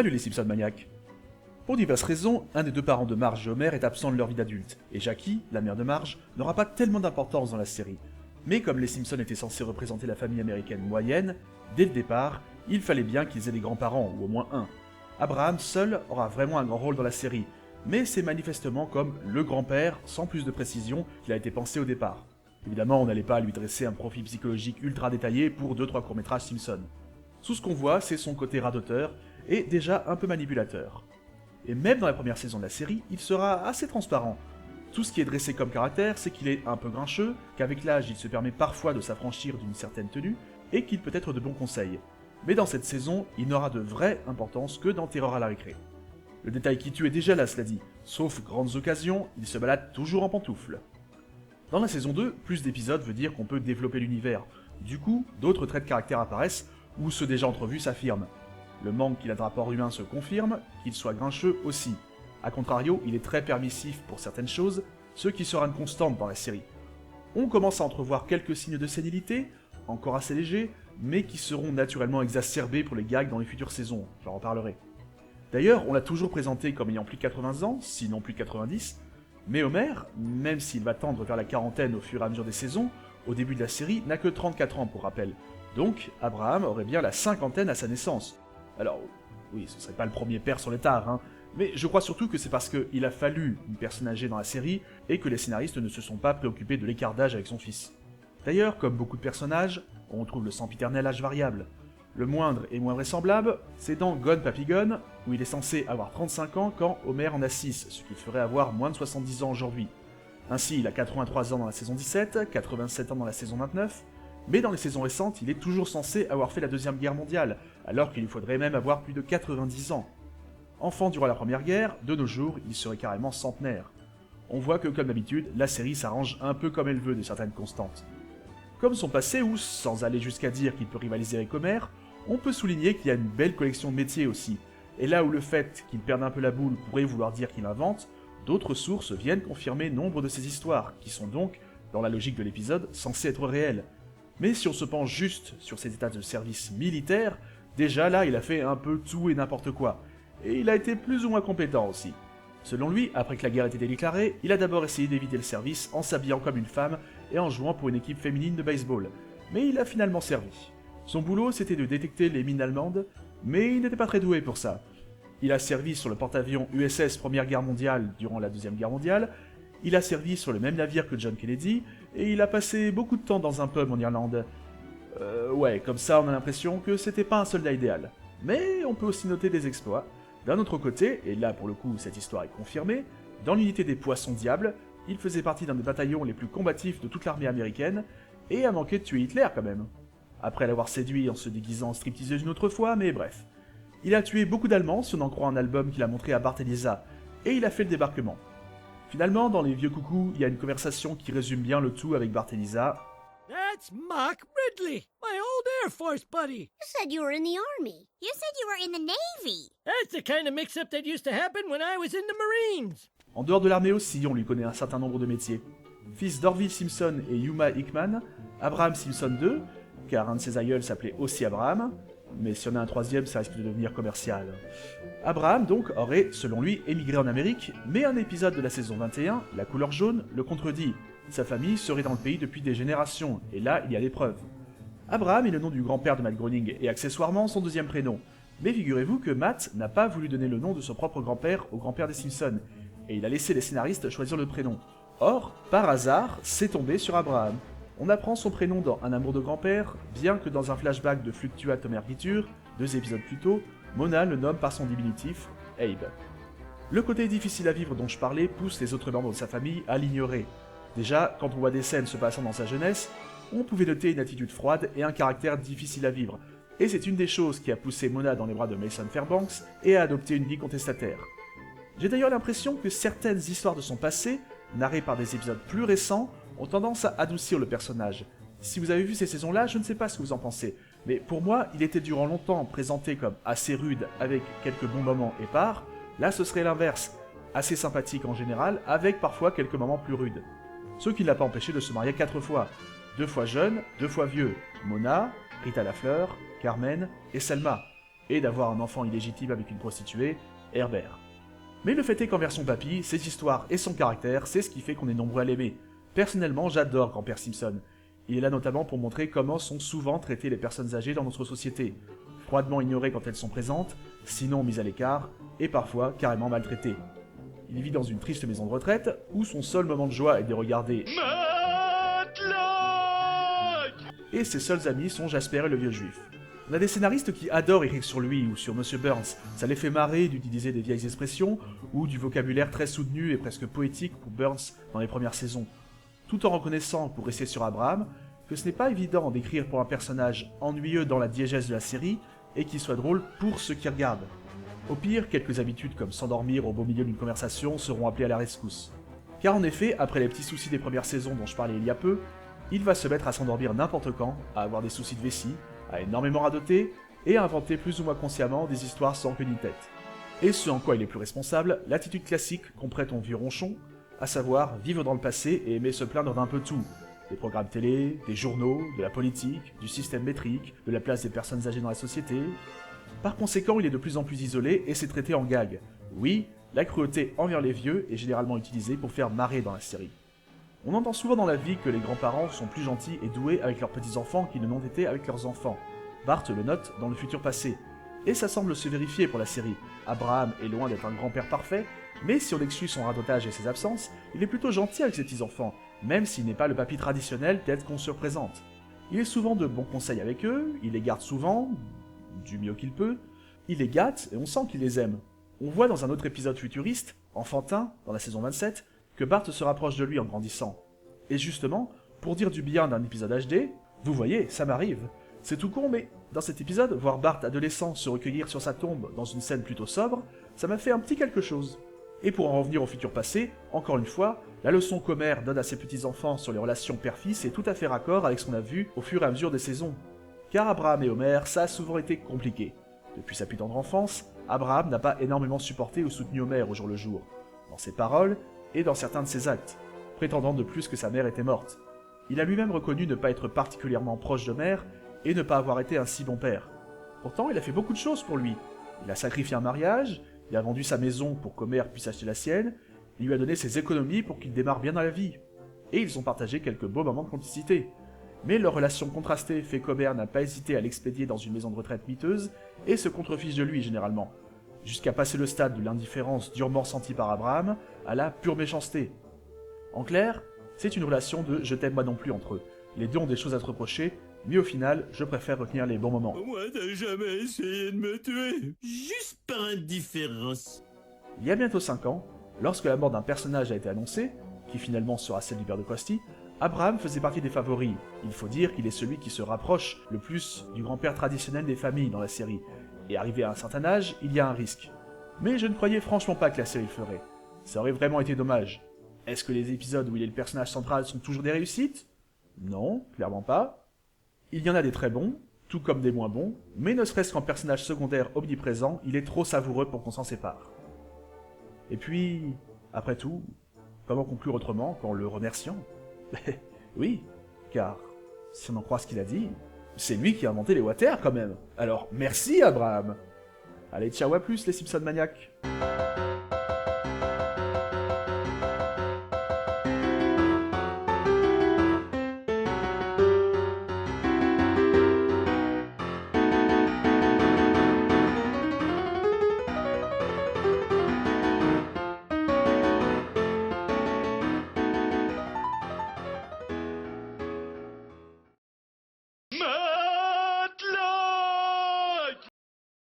Salut les Simpson maniaques. Pour diverses raisons, un des deux parents de Marge et Homer est absent de leur vie d'adulte, et Jackie, la mère de Marge, n'aura pas tellement d'importance dans la série. Mais comme les Simpsons étaient censés représenter la famille américaine moyenne, dès le départ, il fallait bien qu'ils aient des grands-parents, ou au moins un. Abraham seul aura vraiment un grand rôle dans la série, mais c'est manifestement comme le grand-père, sans plus de précision, qu'il a été pensé au départ. Évidemment, on n'allait pas lui dresser un profil psychologique ultra détaillé pour 2-3 courts-métrages Simpson. Tout ce qu'on voit, c'est son côté radoteur, et déjà un peu manipulateur. Et même dans la première saison de la série, il sera assez transparent. Tout ce qui est dressé comme caractère, c'est qu'il est un peu grincheux, qu'avec l'âge il se permet parfois de s'affranchir d'une certaine tenue, et qu'il peut être de bons conseils. Mais dans cette saison, il n'aura de vraie importance que dans Terreur à la récré. Le détail qui tue est déjà là, cela dit. Sauf grandes occasions, il se balade toujours en pantoufles. Dans la saison 2, plus d'épisodes veut dire qu'on peut développer l'univers. Du coup, d'autres traits de caractère apparaissent, ou ceux déjà entrevus s'affirment. Le manque qu'il a de rapport humain se confirme, qu'il soit grincheux aussi. A contrario, il est très permissif pour certaines choses, ce qui sera une constante dans la série. On commence à entrevoir quelques signes de sénilité, encore assez légers, mais qui seront naturellement exacerbés pour les gags dans les futures saisons, j'en reparlerai. D'ailleurs, on l'a toujours présenté comme ayant plus de 80 ans, sinon plus de 90, mais Homer, même s'il va tendre vers la quarantaine au fur et à mesure des saisons, au début de la série n'a que 34 ans pour rappel. Donc, Abraham aurait bien la cinquantaine à sa naissance. Alors, oui, ce serait pas le premier père sur le tard, hein, mais je crois surtout que c'est parce qu'il a fallu une personne âgée dans la série et que les scénaristes ne se sont pas préoccupés de l'écart d'âge avec son fils. D'ailleurs, comme beaucoup de personnages, on trouve le sempiternel âge variable. Le moindre et moins vraisemblable, c'est dans Gone Papy Gone, où il est censé avoir 35 ans quand Homer en a 6, ce qui ferait avoir moins de 70 ans aujourd'hui. Ainsi, il a 83 ans dans la saison 17, 87 ans dans la saison 29, mais dans les saisons récentes, il est toujours censé avoir fait la Deuxième Guerre mondiale, alors qu'il lui faudrait même avoir plus de 90 ans. Enfant durant la Première Guerre, de nos jours, il serait carrément centenaire. On voit que, comme d'habitude, la série s'arrange un peu comme elle veut de certaines constantes. Comme son passé, ou sans aller jusqu'à dire qu'il peut rivaliser avec Homer, on peut souligner qu'il y a une belle collection de métiers aussi, et là où le fait qu'il perde un peu la boule pourrait vouloir dire qu'il invente, d'autres sources viennent confirmer nombre de ces histoires, qui sont donc, dans la logique de l'épisode, censées être réelles. Mais si on se penche juste sur ses états de service militaire, déjà là il a fait un peu tout et n'importe quoi, et il a été plus ou moins compétent aussi. Selon lui, après que la guerre ait été déclarée, il a d'abord essayé d'éviter le service en s'habillant comme une femme et en jouant pour une équipe féminine de baseball, mais il a finalement servi. Son boulot c'était de détecter les mines allemandes, mais il n'était pas très doué pour ça. Il a servi sur le porte-avions USS Première Guerre mondiale durant la Deuxième Guerre mondiale, il a servi sur le même navire que John Kennedy, et il a passé beaucoup de temps dans un pub en Irlande. Ouais, comme ça on a l'impression que c'était pas un soldat idéal. Mais on peut aussi noter des exploits. D'un autre côté, et là pour le coup cette histoire est confirmée, dans l'unité des Poissons Diables, il faisait partie d'un des bataillons les plus combatifs de toute l'armée américaine, et a manqué de tuer Hitler quand même. Après l'avoir séduit en se déguisant en stripteaseuse une autre fois, mais bref. Il a tué beaucoup d'Allemands si on en croit un album qu'il a montré à Bart et Lisa, et il a fait le débarquement. Finalement, dans les vieux coucous, il y a une conversation qui résume bien le tout avec Bart et Lisa. That's Mark Ridley, my old Air Force buddy. You said you were in the Army. You said you were in the Navy. That's the kind of mix-up that used to happen when I was in the Marines. En dehors de l'armée aussi, on lui connaît un certain nombre de métiers. Fils d'Orville Simpson et Yuma Hickman, Abraham Simpson II, car un de ses aïeuls s'appelait aussi Abraham, mais si on a un troisième, ça risque de devenir commercial. Abraham, donc, aurait, selon lui, émigré en Amérique, mais un épisode de la saison 21, La couleur jaune, le contredit. Sa famille serait dans le pays depuis des générations, et là, il y a des preuves. Abraham est le nom du grand-père de Matt Groening, et accessoirement son deuxième prénom. Mais figurez-vous que Matt n'a pas voulu donner le nom de son propre grand-père au grand-père des Simpsons, et il a laissé les scénaristes choisir le prénom. Or, par hasard, c'est tombé sur Abraham. On apprend son prénom dans Un amour de grand-père, bien que dans un flashback de Fluctuate Mergiture, 2 épisodes plus tôt, Mona le nomme par son diminutif, Abe. Le côté difficile à vivre dont je parlais pousse les autres membres de sa famille à l'ignorer. Déjà, quand on voit des scènes se passant dans sa jeunesse, on pouvait noter une attitude froide et un caractère difficile à vivre, et c'est une des choses qui a poussé Mona dans les bras de Mason Fairbanks et à adopter une vie contestataire. J'ai d'ailleurs l'impression que certaines histoires de son passé, narrées par des épisodes plus récents, ont tendance à adoucir le personnage. Si vous avez vu ces saisons-là, je ne sais pas ce que vous en pensez, mais pour moi, il était durant longtemps présenté comme assez rude avec quelques bons moments épars, là ce serait l'inverse, assez sympathique en général, avec parfois quelques moments plus rudes. Ce qui ne l'a pas empêché de se marier 4 fois, 2 fois jeune, 2 fois vieux, Mona, Rita Lafleur, Carmen et Selma. et d'avoir un enfant illégitime avec une prostituée, Herbert. Mais le fait est qu'en version papy, ses histoires et son caractère, c'est ce qui fait qu'on est nombreux à l'aimer. Personnellement, j'adore Grand-Père Simpson. Il est là notamment pour montrer comment sont souvent traitées les personnes âgées dans notre société. Froidement ignorées quand elles sont présentes, sinon mises à l'écart, et parfois carrément maltraitées. Il vit dans une triste maison de retraite, où son seul moment de joie est de regarder et ses seuls amis sont Jasper et le vieux juif. On a des scénaristes qui adorent écrire sur lui ou sur Monsieur Burns, ça les fait marrer d'utiliser des vieilles expressions ou du vocabulaire très soutenu et presque poétique pour Burns dans les premières saisons, tout en reconnaissant, pour rester sur Abraham, que ce n'est pas évident d'écrire pour un personnage ennuyeux dans la diégèse de la série et qui soit drôle pour ceux qui regardent. Au pire, quelques habitudes comme s'endormir au beau milieu d'une conversation seront appelées à la rescousse. Car en effet, après les petits soucis des premières saisons dont je parlais il y a peu, il va se mettre à s'endormir n'importe quand, à avoir des soucis de vessie, à énormément radoter, et à inventer plus ou moins consciemment des histoires sans queue ni tête. Et ce en quoi il est plus responsable, l'attitude classique qu'on prête au vieux ronchon, à savoir vivre dans le passé et aimer se plaindre d'un peu tout. Des programmes télé, des journaux, de la politique, du système métrique, de la place des personnes âgées dans la société. Par conséquent, il est de plus en plus isolé et c'est traité en gag. Oui, la cruauté envers les vieux est généralement utilisée pour faire marrer dans la série. On entend souvent dans la vie que les grands-parents sont plus gentils et doués avec leurs petits-enfants qu'ils ne l'ont été avec leurs enfants. Bart le note dans le futur passé. Et ça semble se vérifier pour la série. Abraham est loin d'être un grand-père parfait, mais si on exclut son radotage et ses absences, il est plutôt gentil avec ses petits-enfants, même s'il n'est pas le papy traditionnel tel qu'on se représente. Il est souvent de bons conseils avec eux, il les garde souvent, du mieux qu'il peut, il les gâte et on sent qu'il les aime. On voit dans un autre épisode futuriste, enfantin, dans la saison 27, que Bart se rapproche de lui en grandissant. Et justement, pour dire du bien d'un épisode HD, vous voyez, ça m'arrive. C'est tout con, mais dans cet épisode, voir Bart adolescent se recueillir sur sa tombe dans une scène plutôt sobre, ça m'a fait un petit quelque chose. Et pour en revenir au futur passé, encore une fois, la leçon qu'Homer donne à ses petits-enfants sur les relations père-fils est tout à fait raccord avec ce qu'on a vu au fur et à mesure des saisons. Car Abraham et Homer, ça a souvent été compliqué. Depuis sa plus tendre enfance, Abraham n'a pas énormément supporté ou soutenu Homer au jour le jour, dans ses paroles et dans certains de ses actes, prétendant de plus que sa mère était morte. Il a lui-même reconnu ne pas être particulièrement proche d'Homer et ne pas avoir été un si bon père. Pourtant, il a fait beaucoup de choses pour lui. Il a sacrifié un mariage, il a vendu sa maison pour qu'Homer puisse acheter la sienne, il lui a donné ses économies pour qu'il démarre bien dans la vie. Et ils ont partagé quelques beaux moments de complicité. Mais leur relation contrastée fait qu'Homer n'a pas hésité à l'expédier dans une maison de retraite miteuse et se contrefiche de lui généralement, jusqu'à passer le stade de l'indifférence durement sentie par Abraham à la pure méchanceté. En clair, c'est une relation de « je t'aime moi non plus » entre eux. Les deux ont des choses à se reprocher, mais au final, je préfère retenir les bons moments. Moi, t'as jamais essayé de me tuer, juste par indifférence. Il y a bientôt 5 ans, lorsque la mort d'un personnage a été annoncée, qui finalement sera celle du père de Krusty, Abraham faisait partie des favoris. Il faut dire qu'il est celui qui se rapproche le plus du grand-père traditionnel des familles dans la série, et arrivé à un certain âge, il y a un risque. Mais je ne croyais franchement pas que la série le ferait. Ça aurait vraiment été dommage. Est-ce que les épisodes où il est le personnage central sont toujours des réussites? Non, clairement pas. Il y en a des très bons, tout comme des moins bons, mais ne serait-ce qu'en personnage secondaire omniprésent, il est trop savoureux pour qu'on s'en sépare. Et puis, après tout, comment conclure autrement qu'en le remerciant? Oui, car, si on en croit ce qu'il a dit, c'est lui qui a inventé les water quand même. Alors, merci Abraham. Allez, ciao à plus les Simpson maniaques.